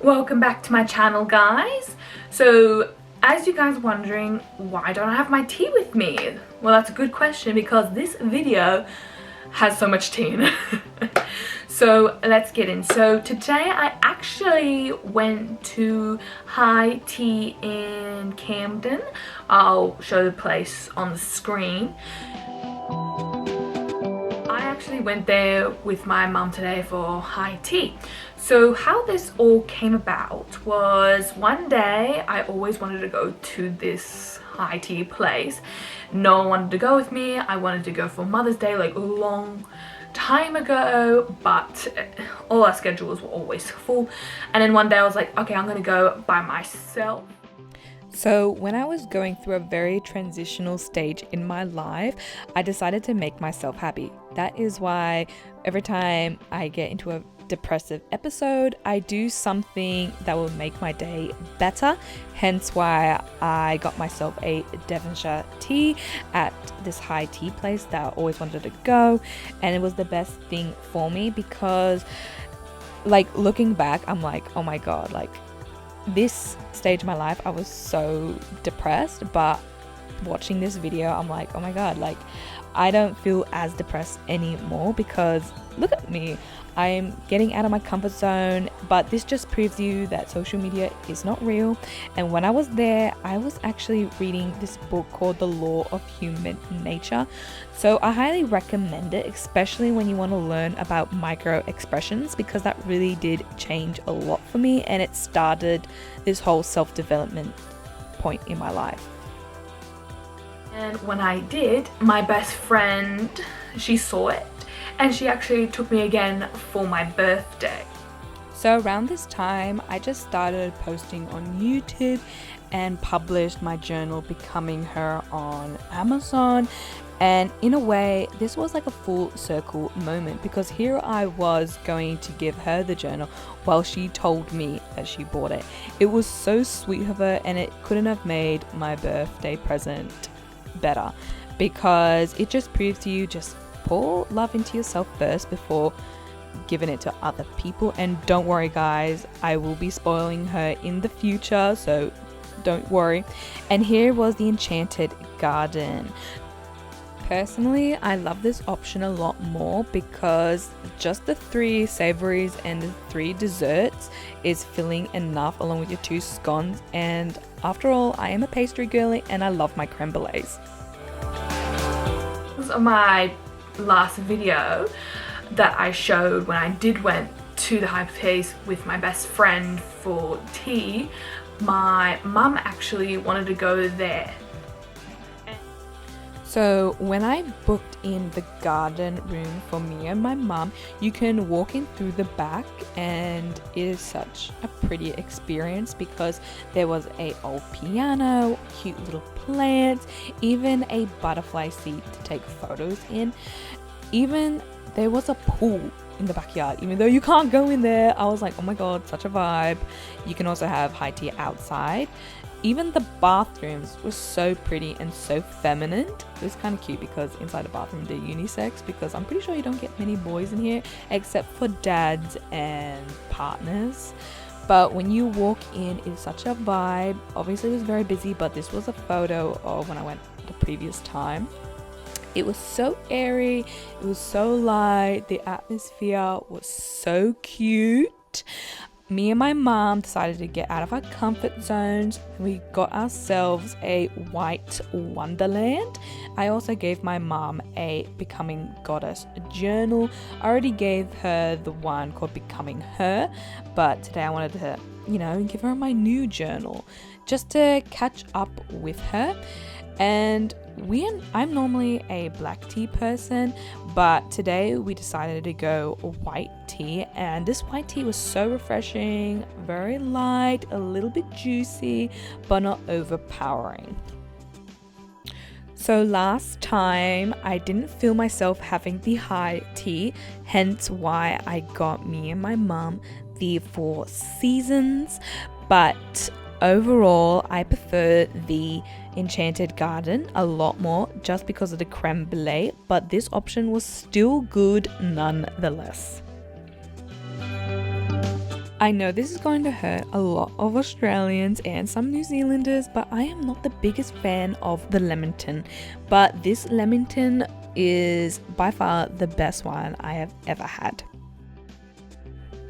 Welcome back to my channel, guys. So as you guys are wondering, why don't I have my tea with me? Well, that's a good question because this video has so much tea in it. So let's get in. So today I actually went to High Tea in Camden. I'll show the place on the screen. I actually went there with my mum today for high tea. So how this all came about was one day I always wanted to go to this high tea place. No one wanted to go with me. I wanted to go for Mother's Day like a long time ago, but all our schedules were always full. And then one day I was like, okay, I'm gonna go by myself. So when I was going through a very transitional stage in my life, I decided to make myself happy. That is why every time I get into a depressive episode, I do something that will make my day better. Hence why I got myself a Devonshire tea at this high tea place that I always wanted to go. And it was the best thing for me because, like, looking back, I'm like, oh my God, like, this stage of my life I was so depressed, but watching this video I'm like, oh my God, like I don't feel as depressed anymore because look at me, I'm getting out of my comfort zone. But this just proves you that social media is not real. And when I was there, I was actually reading this book called The Law of Human Nature. So I highly recommend it, especially when you want to learn about micro expressions, because that really did change a lot for me, and it started this whole self-development point in my life. And when I did, my best friend, she saw it and she actually took me again for my birthday. So around this time, I just started posting on YouTube and published my journal Becoming Her on Amazon. And in a way, this was like a full circle moment because here I was going to give her the journal while she told me that she bought it. It was so sweet of her, and it couldn't have made my birthday present better because it just proves to you just pour love into yourself first before giving it to other people. And don't worry guys, I will be spoiling her in the future, so don't worry. And here was the Enchanted Garden. Personally, I love this option a lot more because just the 3 savories and the 3 desserts is filling enough along with your 2 scones. And after all, I am a pastry girly and I love my creme brulees. This was my last video that I showed when I did went to the high place with my best friend for tea. My mum actually wanted to go there. So when I booked in the garden room for me and my mum, you can walk in through the back, and it is such a pretty experience because there was a old piano, cute little plants, even a butterfly seat to take photos in. Even there was a pool in the backyard, even though you can't go in there. I was like, oh my God, such a vibe. You can also have high tea outside. Even the bathrooms were so pretty and so feminine. It was kind of cute because inside the bathroom they're unisex, because I'm pretty sure you don't get many boys in here except for dads and partners. But when you walk in, it's such a vibe. Obviously it was very busy, but this was a photo of when I went the previous time. It was so airy, it was so light, the atmosphere was so cute. Me and my mom decided to get out of our comfort zones. We got ourselves a white wonderland. I also gave my mom a Becoming Goddess journal. I already gave her the one called Becoming Her, but today I wanted to, give her my new journal just to catch up with her. And I'm normally a black tea person, but today we decided to go white tea, and this white tea was so refreshing, very light, a little bit juicy, but not overpowering. So last time I didn't feel myself having the high tea, hence why I got me and my mum the 4 Seasons, but overall I prefer the Enchanted Garden a lot more just because of the creme brulee, but this option was still good nonetheless. I know this is going to hurt a lot of Australians and some New Zealanders, but I am not the biggest fan of the Leamington. But this Leamington is by far the best one I have ever had.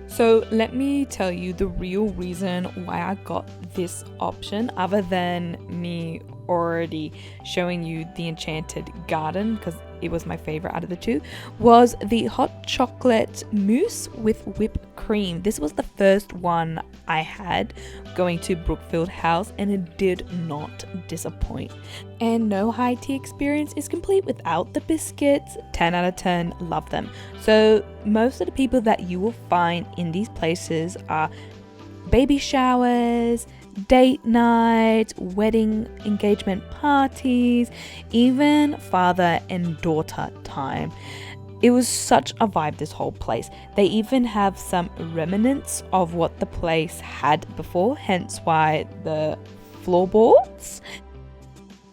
So let me tell you the real reason why I got this option, other than me already showing you the Enchanted Garden, because it was my favorite out of the two, was the hot chocolate mousse with whipped cream. This was the first one I had going to Brookfield House, and it did not disappoint. And no high tea experience is complete without the biscuits. 10 out of 10, love them. So most of the people that you will find in these places are baby showers, date nights, wedding engagement parties, even father and daughter time. It was such a vibe, this whole place. They even have some remnants of what the place had before, hence why the floorboards.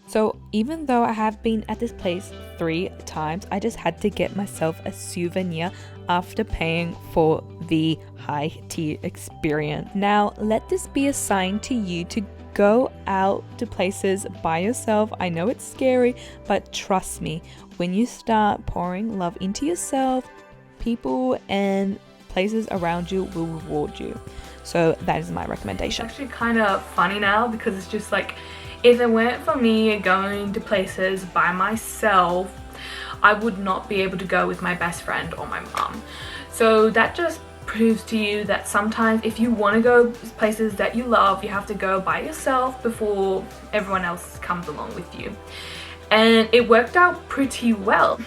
So even though I have been at this place 3 times, I just had to get myself a souvenir after paying for the high tea experience. Now, let this be a sign to you to go out to places by yourself. I know it's scary, but trust me, when you start pouring love into yourself, people and places around you will reward you. So that is my recommendation. It's actually kind of funny now, because it's just like, if it weren't for me going to places by myself, I would not be able to go with my best friend or my mum. So that just proves to you that sometimes if you want to go places that you love, you have to go by yourself before everyone else comes along with you. And it worked out pretty well.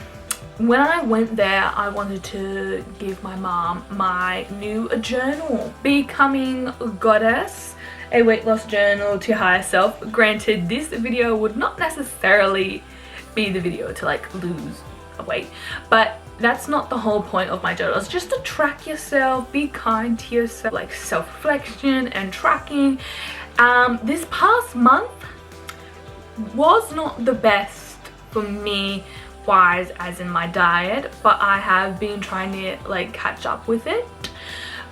When I went there, I wanted to give my mom my new journal, Becoming Goddess, a weight loss journal to higher self. Granted, this video would not necessarily be the video to like lose weight, but that's not the whole point of my journal. It's just to track yourself, be kind to yourself, like self-reflection and tracking. This past month was not the best for me wise as in my diet, but I have been trying to like catch up with it.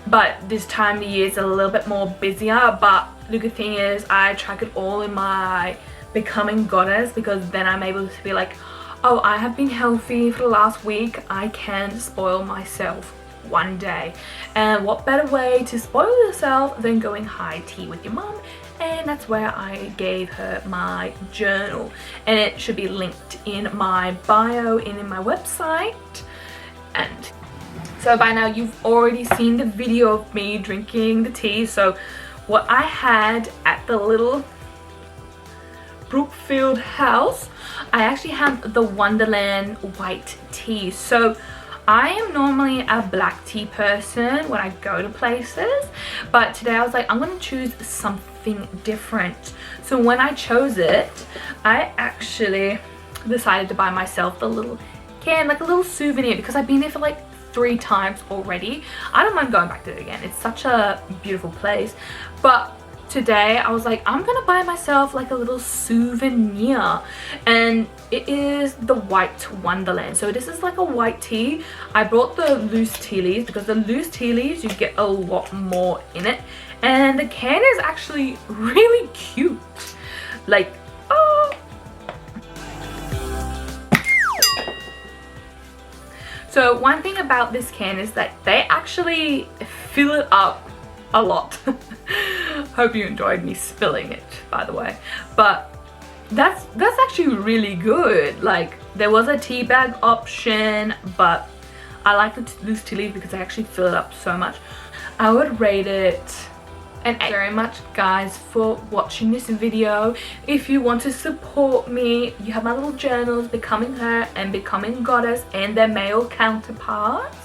But this time of year is a little bit more busier, but the good thing is I track it all in my Becoming Goddess, because then I'm able to be like, oh, I have been healthy for the last week, I can spoil myself one day. And what better way to spoil yourself than going high tea with your mum? And that's where I gave her my journal, and it should be linked in my bio and in my website. And so by now you've already seen the video of me drinking the tea. So what I had at the little Brookfield House, I actually have the Wonderland white tea. So I am normally a black tea person when I go to places, but today I was like, I'm gonna choose something different. So when I chose it, I actually decided to buy myself the little can, like a little souvenir, because I've been there for like 3 times already. I don't mind going back to it again. It's such a beautiful place. But today I was like, I'm gonna buy myself like a little souvenir, and it is the white Wonderland. So this is like a white tea. I brought the loose tea leaves because the loose tea leaves you get a lot more in it, and the can is actually really cute. Like, oh. So one thing about this can is that they actually fill it up a lot. Hope you enjoyed me spilling it, by the way. But that's actually really good. Like, there was a tea bag option, but I like the loose tea leaf because I actually fill it up so much. I would rate it an 8. Thank you very much, guys, for watching this video. If you want to support me, you have my little journals, Becoming Her and Becoming Goddess, and their male counterparts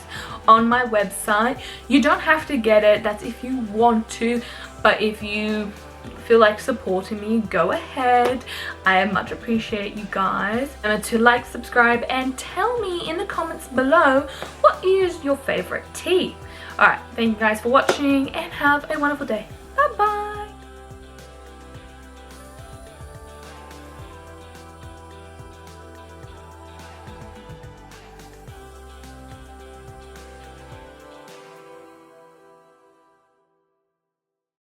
on my website. You don't have to get it, that's if you want to, but if you feel like supporting me, go ahead. I much appreciate you guys. Remember to like, subscribe, and tell me in the comments below what is your favorite tea. Alright, thank you guys for watching, and have a wonderful day.